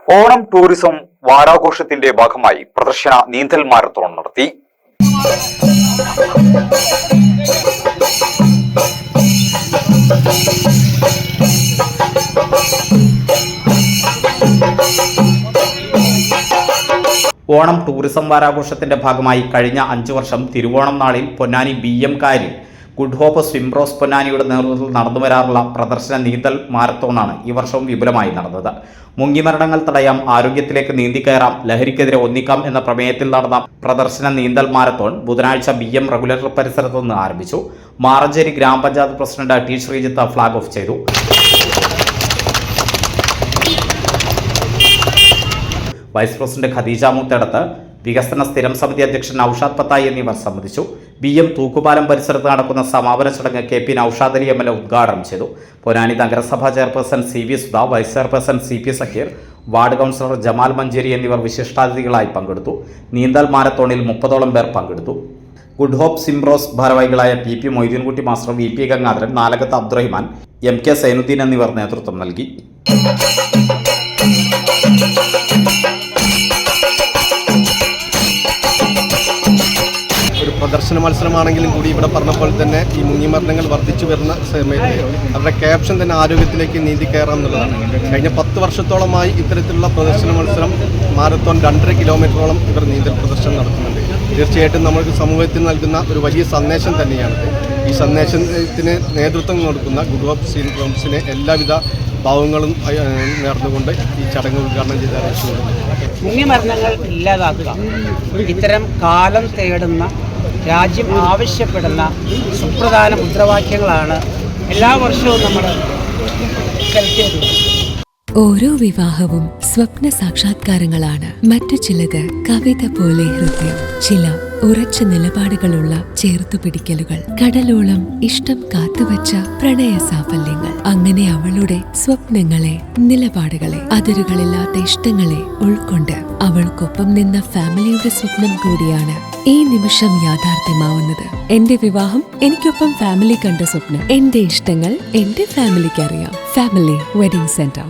Onam tourism വാരാഘോഷത്തിന്റെ ഭാഗമായി പ്രദർശന നീന്തൽ മാരത്തോൺ നടത്തി. ഓണം ടൂറിസം വാരാഘോഷത്തിന്റെ ഭാഗമായി കഴിഞ്ഞ 5 വർഷം തിരുവോണം നാളിൽ പൊന്നാനി BM കായലിൽ ഗുഡ് ഹോപ്പ് സ്വിംബ്രോസ് പൊന്നാനിയുടെ നേതൃത്വത്തിൽ നടന്നുവരാറുള്ള പ്രദർശന നീന്തൽ മാരത്തോണാണ് ഈ വർഷവും വിപുലമായി നടന്നത്. മുങ്ങിമരണങ്ങൾ തടയാം, ആരോഗ്യത്തിലേക്ക് നീന്തിക്കയറാം, ലഹരിക്കെതിരെ ഒന്നിക്കാം എന്ന പ്രമേയത്തിൽ നടന്ന പ്രദർശന നീന്തൽ മാരത്തോൺ ബുധനാഴ്ച BM റെഗുലേറ്റർ പരിസരത്ത് നിന്ന് ആരംഭിച്ചു. മാറഞ്ചേരി ഗ്രാമപഞ്ചായത്ത് president T. Sreejith flag off ചെയ്തു. വൈസ് പ്രസിഡന്റ് ഖദീജ മുത്തേടത്ത്, വികസന സ്ഥിരം സമിതി അധ്യക്ഷൻ നൌഷാദ് പത്തായി എന്നിവർ സംബന്ധിച്ചു. BM തൂക്കുപാലം പരിസരത്ത് നടക്കുന്ന സമാപന ചടങ്ങ് KP നൌഷാദ് അലി MLA ഉദ്ഘാടനം ചെയ്തു. പൊന്നാനി നഗരസഭാ chairperson CV Sudha, vice chairperson CP Zakir, ward councillor Jamal Manjeri എന്നിവർ വിശിഷ്ടാതിഥികളായി പങ്കെടുത്തു. നീന്തൽ മാരത്തോണിൽ 30ഓളം പേർ പങ്കെടുത്തു. ഗുഡ് ഹോപ്പ് സിംബ്രോസ് ഭാരവാഹികളായ PP Moideenkutty master, VP Gangadharan, Nalakath Abdurahiman, MK Zainuddin എന്നിവർ നേതൃത്വം നൽകി. ഒരു പ്രദർശന മത്സരമാണെങ്കിലും കൂടി ഇവിടെ പറഞ്ഞപ്പോൾ തന്നെ ഈ മുങ്ങിമരണങ്ങൾ വർദ്ധിച്ചു വരുന്ന സമയത്ത് അവരുടെ ക്യാപ്ഷൻ തന്നെ ആരോഗ്യത്തിലേക്ക് നീന്തി കയറാം എന്നുള്ളതാണ്. കഴിഞ്ഞ 10 വർഷത്തോളമായി ഇത്തരത്തിലുള്ള പ്രദർശന മത്സരം മാരത്തോൺ 2.5 കിലോമീറ്ററോളം ഇവർ നീന്തൽ പ്രദർശനം നടത്തുന്നുണ്ട്. തീർച്ചയായിട്ടും നമ്മൾക്ക് സമൂഹത്തിന് നൽകുന്ന ഒരു വലിയ സന്ദേശം തന്നെയാണിത്. ഈ സന്ദേശത്തിന് നേതൃത്വം കൊടുക്കുന്ന ഗുഡ് ഹോപ്പ് സിംബ്രോസിനെ എല്ലാവിധ ഭാവങ്ങളും നേർന്നുകൊണ്ട് ഈ ചടങ്ങ് ഉദ്ഘാടനം ചെയ്ത മുങ്ങിമരണങ്ങൾ ഇല്ലാതാക്കുക, ഇത്തരം കാലം തേടുന്ന, രാജ്യം ആവശ്യപ്പെടുന്ന സുപ്രധാന മുദ്രാവാക്യങ്ങളാണ് എല്ലാ വർഷവും നമ്മൾ കളിച്ചത്. ഓരോ വിവാഹവും സ്വപ്ന സാക്ഷാത്കാരങ്ങളാണ്. മറ്റു ചിലത് കവിത പോലെ ഹൃദയം, ചില ഉറച്ച നിലപാടുകളുള്ള ചേർത്തുപിടിക്കലുകൾ, കടലോളം ഇഷ്ടം കാത്തുവച്ച പ്രണയ സാഫല്യങ്ങൾ. അങ്ങനെ അവളുടെ സ്വപ്നങ്ങളെ, നിലപാടുകളെ, അതിരുകളില്ലാത്ത ഇഷ്ടങ്ങളെ ഉൾക്കൊണ്ട് അവൾക്കൊപ്പം നിന്ന ഫാമിലിയുടെ സ്വപ്നം കൂടിയാണ് ഈ നിമിഷം യാഥാർത്ഥ്യമാവുന്നത്. എന്റെ വിവാഹം എനിക്കൊപ്പം ഫാമിലി കണ്ട സ്വപ്നം. എന്റെ ഇഷ്ടങ്ങൾ എന്റെ ഫാമിലിക്ക് അറിയാം. Family wedding centre.